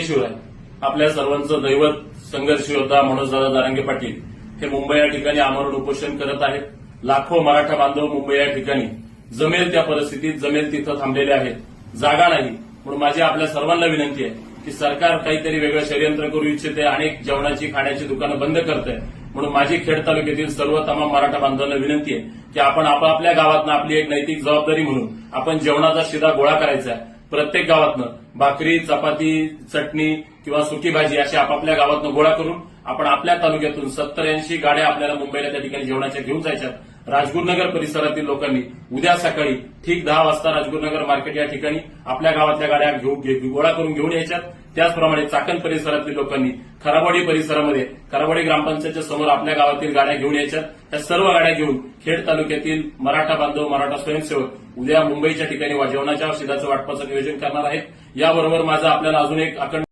शिवाय आपल्या सर्वांचं दैवत संघर्ष योद्धा मनोजदादा जरांगे पाटील हे मुंबई या ठिकाणी आमरण उपोषण करत आहेत. लाखो मराठा बांधव मुंबई या ठिकाणी जमेल त्या परिस्थितीत जमेल तिथं थांबलेले आहेत. जागा नाही म्हणून माझी आपल्या सर्वांना विनंती आहे की सरकार काहीतरी वेगळं षडयंत्र करू इच्छिते. अनेक जेवणाची खाण्याची दुकानं बंद करते. म्हणून माझी खेड तालुक्यातील सर्व तमाम मराठा बांधवांना विनंती आहे की आपण आपापल्या गावातनं आपली एक नैतिक जबाबदारी म्हणून आपण जेवणाचा शिदा गोळा करायचा आहे. प्रत्येक गावातनं भाकरी, चपाती, चटणी किंवा सुकी भाजी अशी आपापल्या गावातनं गोळा करून आपण आपल्या तालुक्यातून 70-80 गाड्या आपल्याला मुंबईला त्या ठिकाणी जेवणाच्या घेऊन जायच्यात. राजगुरुनगर परिसरातील लोकांनी उद्या सकाळी ठीक 10 वाजता राजगुरुनगर मार्केट या ठिकाणी आपल्या गावातल्या गाड्या गोळा करून घेऊन यायच्यात. त्याचप्रमाणे चाकण परिसरातील लोकांनी खराबवाडी परिसरामध्ये खराबवाडी ग्रामपंचायतच्या समोर आपल्या गावातील गाड्या घेऊन यायच्यात. त्या सर्व गाड्या घेऊन खेड तालुक्यातील मराठा बांधव, मराठा स्वयंसेवक उद्या मुंबईच्या ठिकाणी जेवणाच्या शिदाचं वाटपाचं नियोजन करणार आहेत. याबरोबर माझं आपल्याला अजून एक